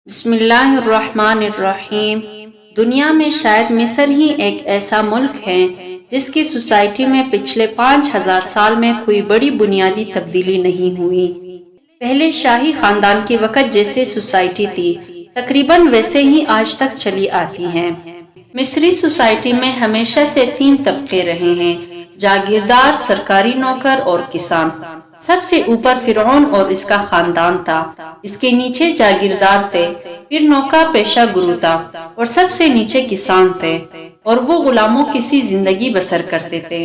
بسم اللہ الرحمن الرحیم۔ دنیا میں شاید مصر ہی ایک ایسا ملک ہے جس کی سوسائٹی میں پچھلے 5000 سال میں کوئی بڑی بنیادی تبدیلی نہیں ہوئی۔ پہلے شاہی خاندان کے وقت جیسے سوسائٹی تھی تقریباً ویسے ہی آج تک چلی آتی ہیں۔ مصری سوسائٹی میں ہمیشہ سے 3 طبقے رہے ہیں: جاگیردار، سرکاری نوکر اور کسان۔ سب سے اوپر فرعون اور اس کا خاندان تھا، اس کے نیچے جاگیردار تھے، پھر نوکا پیشہ گرو تھا اور سب سے نیچے کسان تھے، اور وہ غلاموں کسی زندگی بسر کرتے تھے۔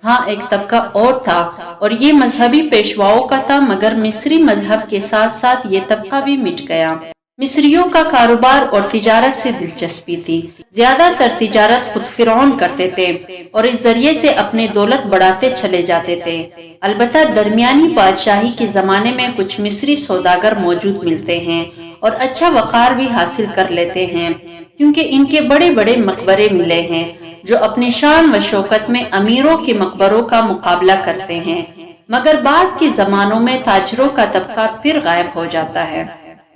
ہاں، ایک طبقہ اور تھا اور یہ مذہبی پیشواؤں کا تھا، مگر مصری مذہب کے ساتھ ساتھ یہ طبقہ بھی مٹ گیا۔ مصریوں کا کاروبار اور تجارت سے دلچسپی تھی۔ زیادہ تر تجارت خود فرعون کرتے تھے اور اس ذریعے سے اپنے دولت بڑھاتے چلے جاتے تھے۔ البتہ درمیانی بادشاہی کے زمانے میں کچھ مصری سوداگر موجود ملتے ہیں اور اچھا وقار بھی حاصل کر لیتے ہیں، کیونکہ ان کے بڑے بڑے مقبرے ملے ہیں جو اپنی شان و شوکت میں امیروں کے مقبروں کا مقابلہ کرتے ہیں۔ مگر بعد کے زمانوں میں تاجروں کا طبقہ پھر غائب ہو جاتا ہے۔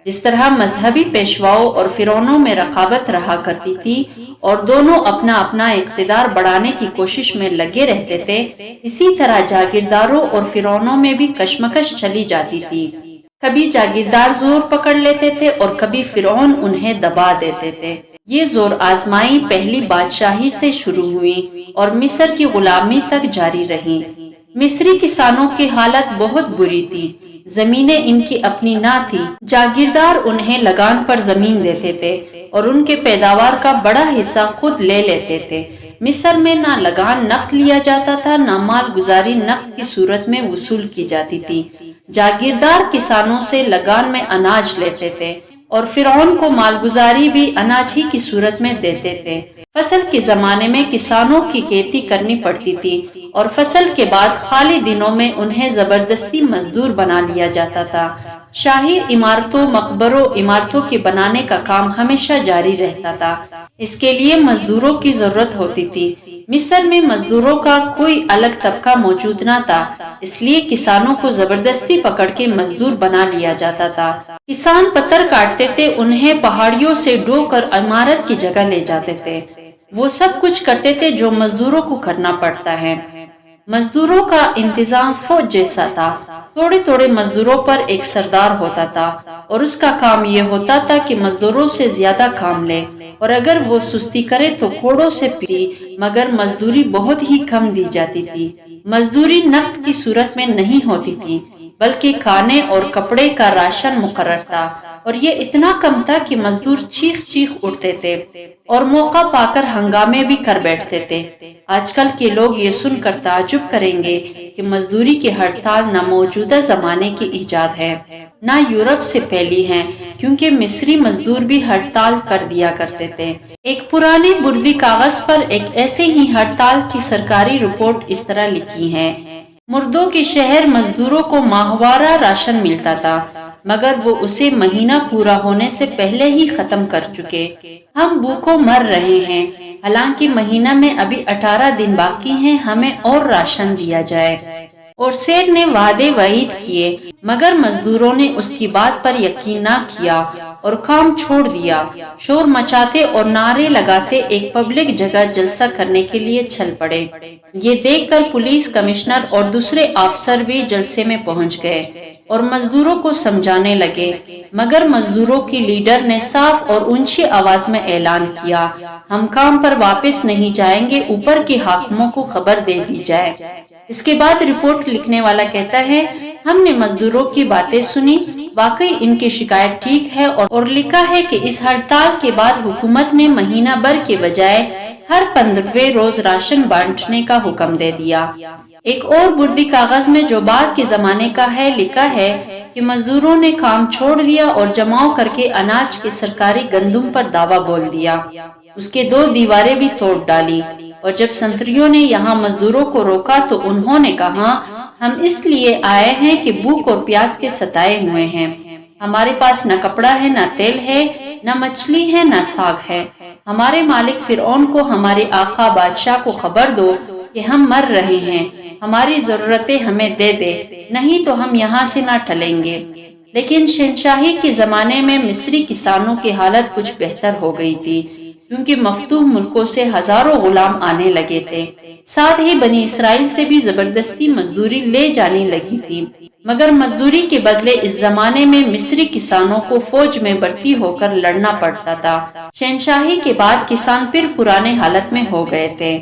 جس طرح مذہبی پیشواؤں اور فرعونوں میں رقابت رہا کرتی تھی اور دونوں اپنا اپنا اقتدار بڑھانے کی کوشش میں لگے رہتے تھے، اسی طرح جاگیرداروں اور فرعونوں میں بھی کشمکش چلی جاتی تھی۔ کبھی جاگیردار زور پکڑ لیتے تھے اور کبھی فرعون انہیں دبا دیتے تھے۔ یہ زور آزمائی پہلی بادشاہی سے شروع ہوئی اور مصر کی غلامی تک جاری رہی۔ مصری کسانوں کی حالت بہت بری تھی، زمینیں ان کی اپنی نہ تھی۔ جاگیردار انہیں لگان پر زمین دیتے تھے اور ان کے پیداوار کا بڑا حصہ خود لے لیتے تھے۔ مصر میں نہ لگان نقد لیا جاتا تھا، نہ مال گزاری نقد کی صورت میں وصول کی جاتی تھی۔ جاگیردار کسانوں سے لگان میں اناج لیتے تھے اور فرعون کو مال گزاری بھی اناج ہی کی صورت میں دیتے تھے۔ فصل کے زمانے میں کسانوں کی کھیتی کرنی پڑتی تھی اور فصل کے بعد خالی دنوں میں انہیں زبردستی مزدور بنا لیا جاتا تھا۔ شاہی عمارتوں، مقبروں، عمارتوں کے بنانے کا کام ہمیشہ جاری رہتا تھا۔ اس کے لیے مزدوروں کی ضرورت ہوتی تھی۔ مصر میں مزدوروں کا کوئی الگ طبقہ موجود نہ تھا، اس لیے کسانوں کو زبردستی پکڑ کے مزدور بنا لیا جاتا تھا۔ کسان پتھر کاٹتے تھے، انہیں پہاڑیوں سے ڈھو کر عمارت کی جگہ لے جاتے تھے۔ وہ سب کچھ کرتے تھے جو مزدوروں کو کرنا پڑتا ہے۔ مزدوروں کا انتظام فوج جیسا تھا۔ تھوڑے تھوڑے مزدوروں پر ایک سردار ہوتا تھا اور اس کا کام یہ ہوتا تھا کہ مزدوروں سے زیادہ کام لے، اور اگر وہ سستی کرے تو کوڑوں سے پیٹی، مگر مزدوری بہت ہی کم دی جاتی تھی۔ مزدوری نقد کی صورت میں نہیں ہوتی تھی، بلکہ کھانے اور کپڑے کا راشن مقرر تھا، اور یہ اتنا کم تھا کہ مزدور چیخ چیخ اٹھتے تھے اور موقع پا کر ہنگامے بھی کر بیٹھتے تھے۔ آج کل کے لوگ یہ سن کر تعجب کریں گے کہ مزدوری کی ہڑتال نہ موجودہ زمانے کی ایجاد ہے، نہ یورپ سے پھیلی ہے، کیونکہ مصری مزدور بھی ہڑتال کر دیا کرتے تھے۔ ایک پرانے بردی کاغذ پر ایک ایسے ہی ہڑتال کی سرکاری رپورٹ اس طرح لکھی ہے: مردوں کے شہر مزدوروں کو ماہوارہ راشن ملتا تھا، مگر وہ اسے مہینہ پورا ہونے سے پہلے ہی ختم کر چکے۔ ہم بھوکوں مر رہے ہیں، حالانکہ مہینہ میں ابھی 18 دن باقی ہیں، ہمیں اور راشن دیا جائے۔ اور شیر نے وعدے وعید کیے، مگر مزدوروں نے اس کی بات پر یقین نہ کیا اور کام چھوڑ دیا۔ شور مچاتے اور نعرے لگاتے ایک پبلک جگہ جلسہ کرنے کے لیے چل پڑے۔ یہ دیکھ کر پولیس کمشنر اور دوسرے افسر بھی جلسے میں پہنچ گئے اور مزدوروں کو سمجھانے لگے، مگر مزدوروں کی لیڈر نے صاف اور اونچی آواز میں اعلان کیا: ہم کام پر واپس نہیں جائیں گے، اوپر کے حاکموں کو خبر دے دی جائے۔ اس کے بعد رپورٹ لکھنے والا کہتا ہے: ہم نے مزدوروں کی باتیں سنی، واقعی ان کی شکایت ٹھیک ہے، اور لکھا ہے کہ اس ہڑتال کے بعد حکومت نے مہینہ بھر کے بجائے ہر 15ویں روز راشن بانٹنے کا حکم دے دیا۔ ایک اور بردی کاغذ میں جو بعد کے زمانے کا ہے لکھا ہے کہ مزدوروں نے کام چھوڑ دیا اور جماؤ کر کے اناج کے سرکاری گندم پر دعویٰ بول دیا، اس کے 2 دیواریں بھی توڑ ڈالی، اور جب سنتریوں نے یہاں مزدوروں کو روکا تو انہوں نے کہا: ہم اس لیے آئے ہیں کہ بھوک اور پیاس کے ستائے ہوئے ہیں، ہمارے پاس نہ کپڑا ہے، نہ تیل ہے، نہ مچھلی ہے، نہ ساگ ہے۔ ہمارے مالک فرعون کو، ہمارے آقا بادشاہ کو خبر دو کہ ہم مر رہے ہیں، ہماری ضرورتیں ہمیں دے دے، نہیں تو ہم یہاں سے نہ ٹلیں گے۔ لیکن شہنشاہی کے زمانے میں مصری کسانوں کی حالت کچھ بہتر ہو گئی تھی، کیونکہ مفتوح ملکوں سے ہزاروں غلام آنے لگے تھے۔ ساتھ ہی بنی اسرائیل سے بھی زبردستی مزدوری لے جانے لگی تھی، مگر مزدوری کے بدلے اس زمانے میں مصری کسانوں کو فوج میں بھرتی ہو کر لڑنا پڑتا تھا۔ شہنشاہی کے بعد کسان پھر پرانے حالت میں ہو گئے تھے۔